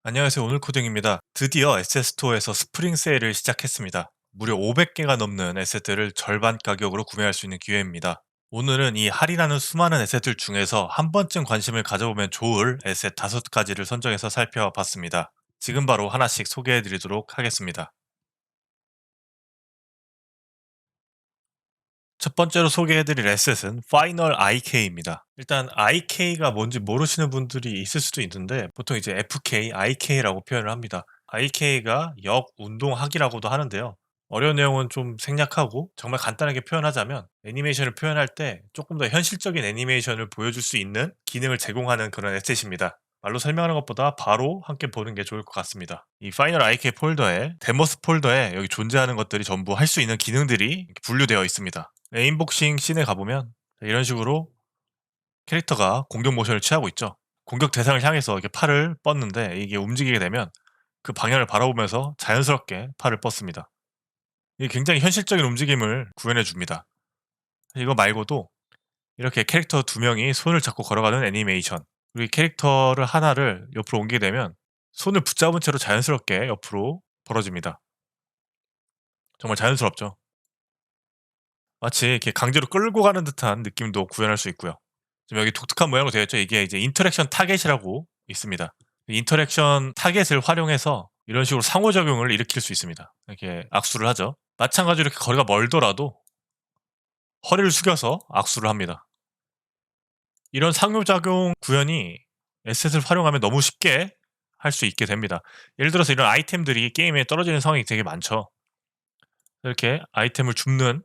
안녕하세요. 오늘 코딩입니다. 드디어 에셋스토어에서 스프링 세일을 시작했습니다. 무려 500개가 넘는 에셋들을 절반 가격으로 구매할 수 있는 기회입니다. 오늘은 이 할인하는 수많은 에셋들 중에서 한 번쯤 관심을 가져보면 좋을 에셋 5가지를 선정해서 살펴봤습니다. 지금 바로 하나씩 소개해 드리도록 하겠습니다. 첫 번째로 소개해드릴 에셋은 파이널 IK입니다. 일단 IK가 뭔지 모르시는 분들이 있을 수도 있는데 보통 이제 FK, IK라고 표현을 합니다. IK가 역운동학이라고도 하는데요. 어려운 내용은 좀 생략하고 정말 간단하게 표현하자면 애니메이션을 표현할 때 조금 더 현실적인 애니메이션을 보여줄 수 있는 기능을 제공하는 그런 에셋입니다. 말로 설명하는 것보다 바로 함께 보는 게 좋을 것 같습니다. 이 파이널 IK 폴더에 데모스 폴더에 여기 존재하는 것들이 전부 할 수 있는 기능들이 이렇게 분류되어 있습니다. 에임복싱 씬에 가보면 이런 식으로 캐릭터가 공격 모션을 취하고 있죠. 공격 대상을 향해서 이렇게 팔을 뻗는데 이게 움직이게 되면 그 방향을 바라보면서 자연스럽게 팔을 뻗습니다. 이게 굉장히 현실적인 움직임을 구현해 줍니다. 이거 말고도 이렇게 캐릭터 두 명이 손을 잡고 걸어가는 애니메이션, 그리고 이 캐릭터를 하나를 옆으로 옮기게 되면 손을 붙잡은 채로 자연스럽게 옆으로 벌어집니다. 정말 자연스럽죠. 마치 이렇게 강제로 끌고 가는 듯한 느낌도 구현할 수 있고요. 지금 여기 독특한 모양으로 되어 있죠. 이게 이제 인터랙션 타겟이라고 있습니다. 이 인터랙션 타겟을 활용해서 이런 식으로 상호작용을 일으킬 수 있습니다. 이렇게 악수를 하죠. 마찬가지로 이렇게 거리가 멀더라도 허리를 숙여서 악수를 합니다. 이런 상호작용 구현이 에셋을 활용하면 너무 쉽게 할 수 있게 됩니다. 예를 들어서 이런 아이템들이 게임에 떨어지는 상황이 되게 많죠. 이렇게 아이템을 줍는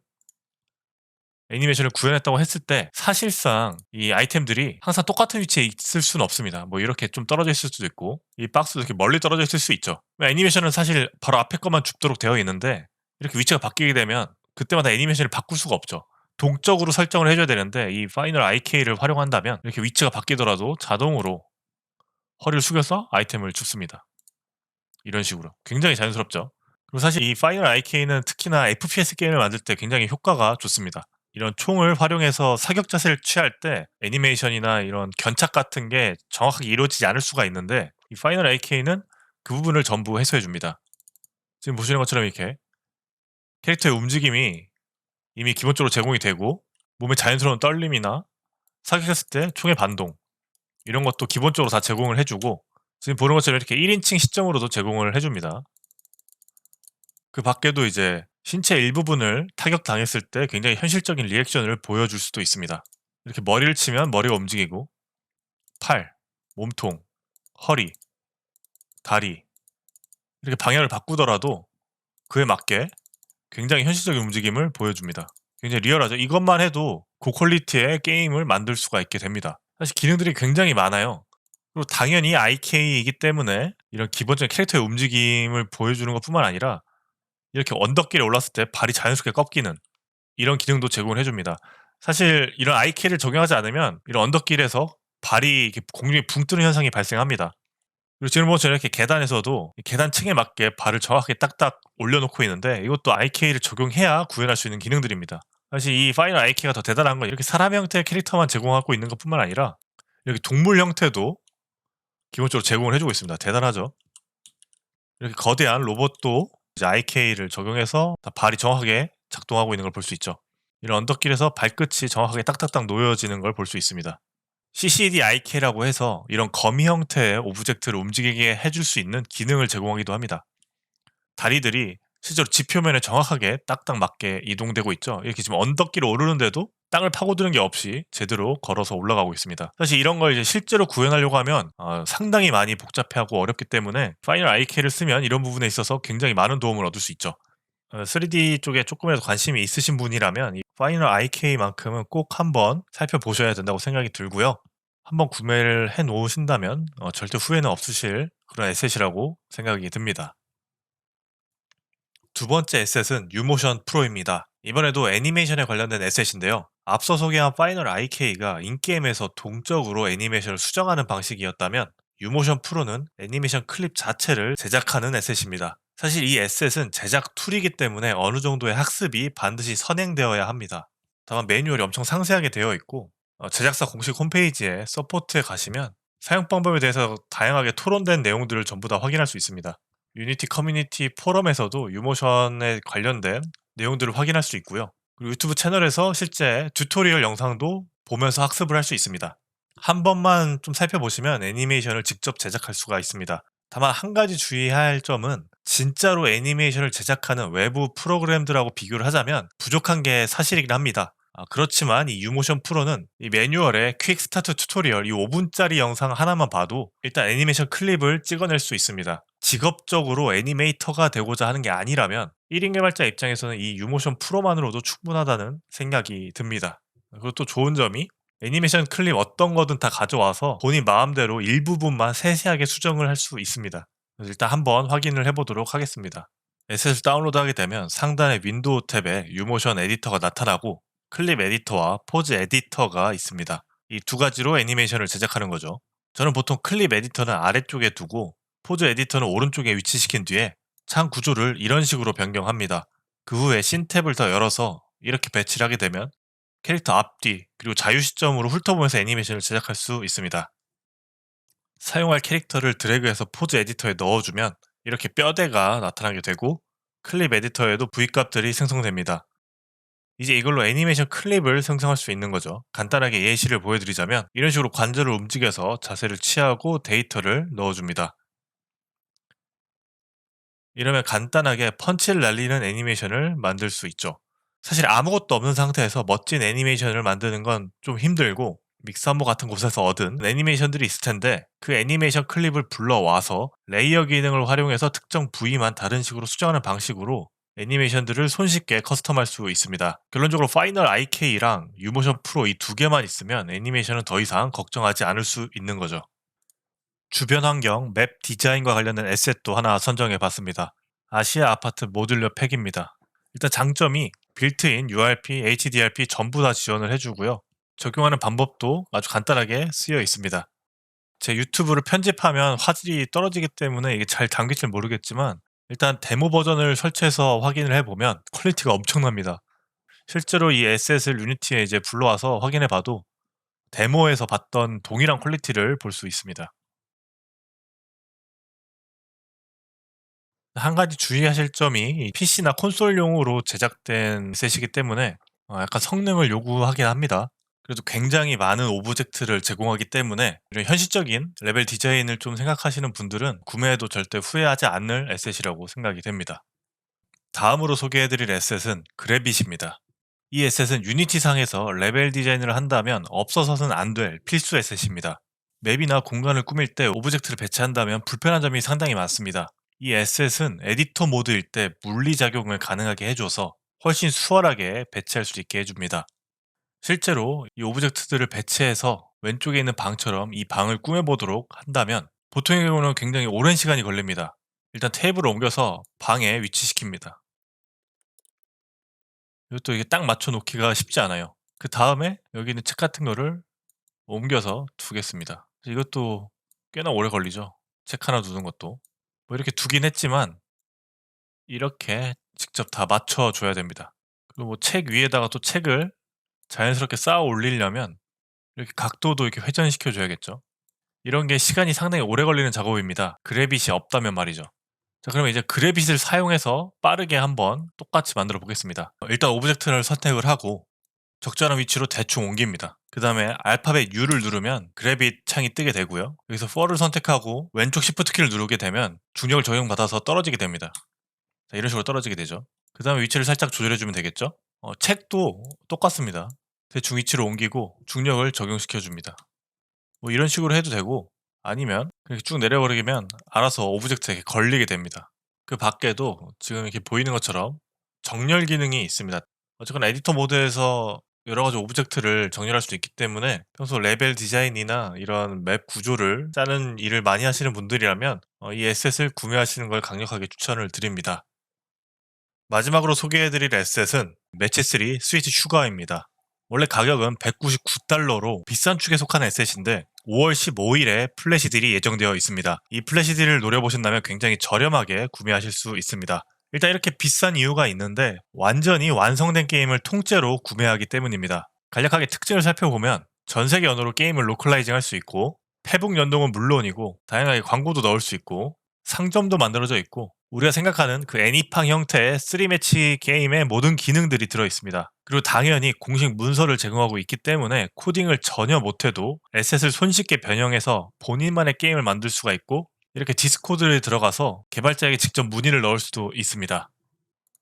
애니메이션을 구현했다고 했을 때 사실상 이 아이템들이 항상 똑같은 위치에 있을 수는 없습니다. 뭐 이렇게 좀 떨어져 있을 수도 있고 이 박스도 이렇게 멀리 떨어져 있을 수 있죠. 애니메이션은 사실 바로 앞에 것만 줍도록 되어 있는데 이렇게 위치가 바뀌게 되면 그때마다 애니메이션을 바꿀 수가 없죠. 동적으로 설정을 해줘야 되는데 이 파이널 IK를 활용한다면 이렇게 위치가 바뀌더라도 자동으로 허리를 숙여서 아이템을 줍습니다. 이런 식으로 굉장히 자연스럽죠. 그리고 사실 이 파이널 IK는 특히나 FPS 게임을 만들 때 굉장히 효과가 좋습니다. 이런 총을 활용해서 사격 자세를 취할 때 애니메이션이나 이런 견착 같은 게 정확하게 이루어지지 않을 수가 있는데 이 파이널 AK는 그 부분을 전부 해소해 줍니다. 지금 보시는 것처럼 이렇게 캐릭터의 움직임이 이미 기본적으로 제공이 되고 몸의 자연스러운 떨림이나 사격했을 때 총의 반동 이런 것도 기본적으로 다 제공을 해 주고 지금 보는 것처럼 이렇게 1인칭 시점으로도 제공을 해 줍니다. 그 밖에도 이제 신체 일부분을 타격당했을 때 굉장히 현실적인 리액션을 보여줄 수도 있습니다. 이렇게 머리를 치면 머리가 움직이고 팔, 몸통, 허리, 다리 이렇게 방향을 바꾸더라도 그에 맞게 굉장히 현실적인 움직임을 보여줍니다. 굉장히 리얼하죠. 이것만 해도 고퀄리티의 게임을 만들 수가 있게 됩니다. 사실 기능들이 굉장히 많아요. 그리고 당연히 IK이기 때문에 이런 기본적인 캐릭터의 움직임을 보여주는 것뿐만 아니라 이렇게 언덕길에 올랐을 때 발이 자연스럽게 꺾이는 이런 기능도 제공을 해 줍니다. 사실 이런 IK를 적용하지 않으면 이런 언덕길에서 발이 이렇게 공중에 붕 뜨는 현상이 발생합니다. 그리고 지금 보면 이렇게 계단에서도 이 계단층에 맞게 발을 정확하게 딱딱 올려놓고 있는데 이것도 IK를 적용해야 구현할 수 있는 기능들입니다. 사실 이 파이널 IK가 더 대단한 건 이렇게 사람 형태의 캐릭터만 제공하고 있는 것뿐만 아니라 이렇게 동물 형태도 기본적으로 제공을 해주고 있습니다. 대단하죠. 이렇게 거대한 로봇도 이제 IK를 적용해서 다 발이 정확하게 작동하고 있는 걸 볼 수 있죠. 이런 언덕길에서 발끝이 정확하게 딱딱딱 놓여지는 걸 볼 수 있습니다. CCD-IK라고 해서 이런 거미 형태의 오브젝트를 움직이게 해줄 수 있는 기능을 제공하기도 합니다. 다리들이 실제로 지표면에 정확하게 딱딱 맞게 이동되고 있죠. 이렇게 지금 언덕길을 오르는데도 땅을 파고드는 게 없이 제대로 걸어서 올라가고 있습니다. 사실 이런 걸 이제 실제로 구현하려고 하면 상당히 많이 복잡해하고 어렵기 때문에 파이널 IK를 쓰면 이런 부분에 있어서 굉장히 많은 도움을 얻을 수 있죠. 3D 쪽에 조금이라도 관심이 있으신 분이라면 이 파이널 IK만큼은 꼭 한번 살펴보셔야 된다고 생각이 들고요. 한번 구매를 해 놓으신다면 절대 후회는 없으실 그런 에셋이라고 생각이 듭니다. 두 번째 에셋은 유모션 프로입니다. 이번에도 애니메이션에 관련된 에셋인데요. 앞서 소개한 파이널 IK가 인게임에서 동적으로 애니메이션을 수정하는 방식이었다면 유모션 프로는 애니메이션 클립 자체를 제작하는 에셋입니다. 사실 이 에셋은 제작 툴이기 때문에 어느 정도의 학습이 반드시 선행되어야 합니다. 다만 매뉴얼이 엄청 상세하게 되어 있고 제작사 공식 홈페이지에 서포트에 가시면 사용 방법에 대해서 다양하게 토론된 내용들을 전부 다 확인할 수 있습니다. 유니티 커뮤니티 포럼에서도 유모션에 관련된 내용들을 확인할 수 있고요. 그리고 유튜브 채널에서 실제 튜토리얼 영상도 보면서 학습을 할 수 있습니다. 한 번만 좀 살펴보시면 애니메이션을 직접 제작할 수가 있습니다. 다만 한 가지 주의해야 할 점은 진짜로 애니메이션을 제작하는 외부 프로그램들하고 비교를 하자면 부족한 게 사실이긴 합니다. 그렇지만 이 유모션 프로는 이 매뉴얼의 퀵 스타트 튜토리얼 이 5분짜리 영상 하나만 봐도 일단 애니메이션 클립을 찍어낼 수 있습니다. 직업적으로 애니메이터가 되고자 하는 게 아니라면 1인 개발자 입장에서는 이 유모션 프로만으로도 충분하다는 생각이 듭니다. 그리고 또 좋은 점이 애니메이션 클립 어떤 거든 다 가져와서 본인 마음대로 일부분만 세세하게 수정을 할 수 있습니다. 그래서 일단 한번 확인을 해보도록 하겠습니다. 에셋을 다운로드하게 되면 상단의 윈도우 탭에 유모션 에디터가 나타나고 클립 에디터와 포즈 에디터가 있습니다. 이 두 가지로 애니메이션을 제작하는 거죠. 저는 보통 클립 에디터는 아래쪽에 두고 포즈 에디터는 오른쪽에 위치시킨 뒤에 창 구조를 이런 식으로 변경합니다. 그 후에 신 탭을 더 열어서 이렇게 배치를 하게 되면 캐릭터 앞뒤 그리고 자유 시점으로 훑어보면서 애니메이션을 제작할 수 있습니다. 사용할 캐릭터를 드래그해서 포즈 에디터에 넣어주면 이렇게 뼈대가 나타나게 되고 클립 에디터에도 V값들이 생성됩니다. 이제 이걸로 애니메이션 클립을 생성할 수 있는 거죠. 간단하게 예시를 보여드리자면 이런 식으로 관절을 움직여서 자세를 취하고 데이터를 넣어줍니다. 이러면 간단하게 펀치를 날리는 애니메이션을 만들 수 있죠. 사실 아무것도 없는 상태에서 멋진 애니메이션을 만드는 건 좀 힘들고 믹스한모 같은 곳에서 얻은 애니메이션들이 있을 텐데 그 애니메이션 클립을 불러와서 레이어 기능을 활용해서 특정 부위만 다른 식으로 수정하는 방식으로 애니메이션들을 손쉽게 커스텀할 수 있습니다. 결론적으로 파이널 IK랑 유모션 프로 이 두 개만 있으면 애니메이션은 더 이상 걱정하지 않을 수 있는 거죠. 주변 환경, 맵 디자인과 관련된 에셋도 하나 선정해 봤습니다. 아시아 아파트 모듈러 팩입니다. 일단 장점이 빌트인 URP, HDRP 전부 다 지원을 해주고요. 적용하는 방법도 아주 간단하게 쓰여 있습니다. 제 유튜브를 편집하면 화질이 떨어지기 때문에 이게 잘 담길지 모르겠지만 일단 데모 버전을 설치해서 확인을 해보면 퀄리티가 엄청납니다. 실제로 이 에셋을 유니티에 이제 불러와서 확인해 봐도 데모에서 봤던 동일한 퀄리티를 볼 수 있습니다. 한 가지 주의하실 점이 PC나 콘솔용으로 제작된 셋이기 때문에 약간 성능을 요구하긴 합니다. 그래도 굉장히 많은 오브젝트를 제공하기 때문에 이런 현실적인 레벨 디자인을 좀 생각하시는 분들은 구매해도 절대 후회하지 않을 에셋이라고 생각이 됩니다. 다음으로 소개해드릴 에셋은 그래빗입니다. 이 에셋은 유니티상에서 레벨 디자인을 한다면 없어서는 안 될 필수 에셋입니다. 맵이나 공간을 꾸밀 때 오브젝트를 배치한다면 불편한 점이 상당히 많습니다. 이 에셋은 에디터 모드일 때 물리작용을 가능하게 해줘서 훨씬 수월하게 배치할 수 있게 해줍니다. 실제로 이 오브젝트들을 배치해서 왼쪽에 있는 방처럼 이 방을 꾸며보도록 한다면 보통의 경우는 굉장히 오랜 시간이 걸립니다. 일단 테이블을 옮겨서 방에 위치시킵니다. 이것도 이게 딱 맞춰 놓기가 쉽지 않아요. 그 다음에 여기 있는 책 같은 거를 옮겨서 두겠습니다. 이것도 꽤나 오래 걸리죠. 책 하나 두는 것도. 뭐 이렇게 두긴 했지만 이렇게 직접 다 맞춰 줘야 됩니다. 그리고 뭐 책 위에다가 또 책을 자연스럽게 쌓아 올리려면 이렇게 각도도 이렇게 회전시켜 줘야겠죠. 이런 게 시간이 상당히 오래 걸리는 작업입니다. 그래빗이 없다면 말이죠. 자, 그러면 이제 그래빗을 사용해서 빠르게 한번 똑같이 만들어 보겠습니다. 일단 오브젝트를 선택을 하고 적절한 위치로 대충 옮깁니다. 그 다음에 알파벳 U를 누르면 그래빗 창이 뜨게 되고요. 여기서 For를 선택하고 왼쪽 Shift 키를 누르게 되면 중력을 적용받아서 떨어지게 됩니다. 자, 이런 식으로 떨어지게 되죠. 그 다음에 위치를 살짝 조절해주면 되겠죠. 책도 똑같습니다. 대충 위치로 옮기고 중력을 적용시켜줍니다. 뭐 이런 식으로 해도 되고 아니면 그렇게 쭉 내려버리면 알아서 오브젝트에 걸리게 됩니다. 그 밖에도 지금 이렇게 보이는 것처럼 정렬 기능이 있습니다. 어쨌거나 에디터 모드에서 여러 가지 오브젝트를 정렬할 수 있기 때문에 평소 레벨 디자인이나 이런 맵 구조를 짜는 일을 많이 하시는 분들이라면 이 에셋을 구매하시는 걸 강력하게 추천을 드립니다. 마지막으로 소개해드릴 에셋은 매치3 스위트 슈가입니다. 원래 가격은 $199로 비싼 축에 속한 에셋인데 5월 15일에 플래시 딜이 예정되어 있습니다. 이 플래시 딜을 노려보신다면 굉장히 저렴하게 구매하실 수 있습니다. 일단 이렇게 비싼 이유가 있는데 완전히 완성된 게임을 통째로 구매하기 때문입니다. 간략하게 특징을 살펴보면 전 세계 언어로 게임을 로컬라이징 할 수 있고 페북 연동은 물론이고 다양하게 광고도 넣을 수 있고 상점도 만들어져 있고 우리가 생각하는 그 애니팡 형태의 3매치 게임의 모든 기능들이 들어 있습니다. 그리고 당연히 공식 문서를 제공하고 있기 때문에 코딩을 전혀 못해도 에셋을 손쉽게 변형해서 본인만의 게임을 만들 수가 있고 이렇게 디스코드에 들어가서 개발자에게 직접 문의를 넣을 수도 있습니다.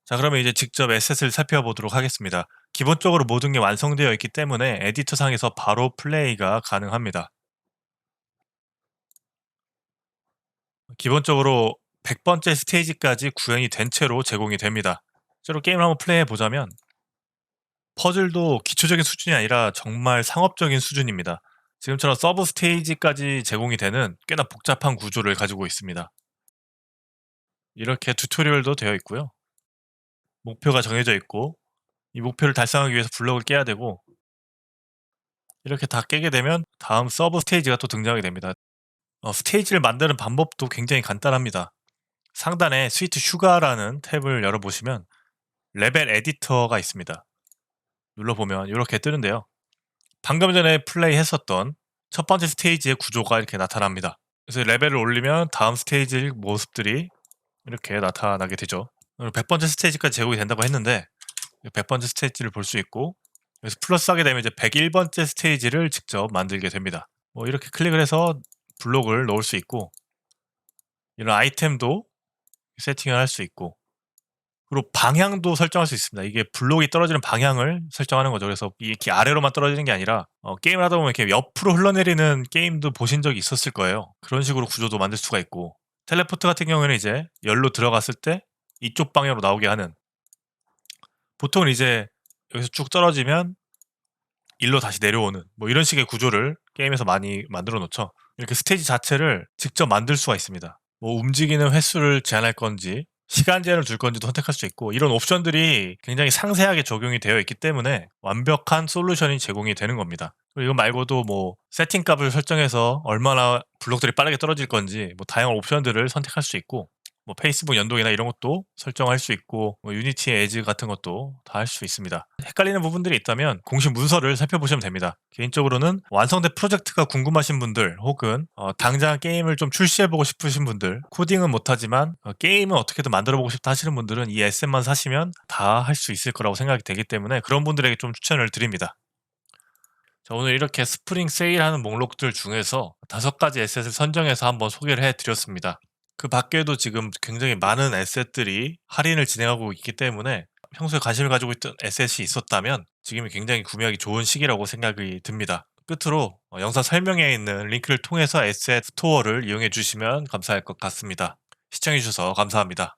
자, 그러면 이제 직접 에셋을 살펴보도록 하겠습니다. 기본적으로 모든 게 완성되어 있기 때문에 에디터상에서 바로 플레이가 가능합니다. 기본적으로 100번째 스테이지까지 구현이 된 채로 제공이 됩니다. 실제로 게임을 한번 플레이해 보자면 퍼즐도 기초적인 수준이 아니라 정말 상업적인 수준입니다. 지금처럼 서브 스테이지까지 제공이 되는 꽤나 복잡한 구조를 가지고 있습니다. 이렇게 튜토리얼도 되어 있고요. 목표가 정해져 있고 이 목표를 달성하기 위해서 블록을 깨야 되고 이렇게 다 깨게 되면 다음 서브 스테이지가 또 등장하게 됩니다. 스테이지를 만드는 방법도 굉장히 간단합니다. 상단에 스위트 슈가라는 탭을 열어보시면 레벨 에디터가 있습니다. 눌러보면 이렇게 뜨는데요. 방금 전에 플레이했었던 첫 번째 스테이지의 구조가 이렇게 나타납니다. 그래서 레벨을 올리면 다음 스테이지 모습들이 이렇게 나타나게 되죠. 100번째 스테이지까지 제공이 된다고 했는데 100번째 스테이지를 볼 수 있고 그래서 플러스 하게 되면 이제 101번째 스테이지를 직접 만들게 됩니다. 이렇게 클릭을 해서 블록을 넣을 수 있고 이런 아이템도 세팅을 할 수 있고 그리고 방향도 설정할 수 있습니다. 이게 블록이 떨어지는 방향을 설정하는 거죠. 그래서 이렇게 아래로만 떨어지는 게 아니라 게임을 하다 보면 이렇게 옆으로 흘러내리는 게임도 보신 적이 있었을 거예요. 그런 식으로 구조도 만들 수가 있고 텔레포트 같은 경우에는 이제 열로 들어갔을 때 이쪽 방향으로 나오게 하는 보통은 이제 여기서 쭉 떨어지면 일로 다시 내려오는 이런 식의 구조를 게임에서 많이 만들어 놓죠. 이렇게 스테이지 자체를 직접 만들 수가 있습니다. 움직이는 횟수를 제한할 건지 시간 제한을 둘 건지도 선택할 수 있고 이런 옵션들이 굉장히 상세하게 적용이 되어 있기 때문에 완벽한 솔루션이 제공이 되는 겁니다. 그리고 이거 말고도 세팅 값을 설정해서 얼마나 블록들이 빠르게 떨어질 건지 다양한 옵션들을 선택할 수 있고 페이스북 연동이나 이런 것도 설정할 수 있고 유니티 에즈 같은 것도 다 할 수 있습니다. 헷갈리는 부분들이 있다면 공식 문서를 살펴보시면 됩니다. 개인적으로는 완성된 프로젝트가 궁금하신 분들 혹은 당장 게임을 좀 출시해보고 싶으신 분들 코딩은 못하지만 게임은 어떻게든 만들어보고 싶다 하시는 분들은 이 에셋만 사시면 다 할 수 있을 거라고 생각이 되기 때문에 그런 분들에게 좀 추천을 드립니다. 자, 오늘 이렇게 스프링 세일하는 목록들 중에서 5가지 에셋을 선정해서 한번 소개를 해드렸습니다. 그 밖에도 지금 굉장히 많은 에셋들이 할인을 진행하고 있기 때문에 평소에 관심을 가지고 있던 에셋이 있었다면 지금이 굉장히 구매하기 좋은 시기라고 생각이 듭니다. 끝으로 영상 설명에 있는 링크를 통해서 에셋 스토어를 이용해 주시면 감사할 것 같습니다. 시청해 주셔서 감사합니다.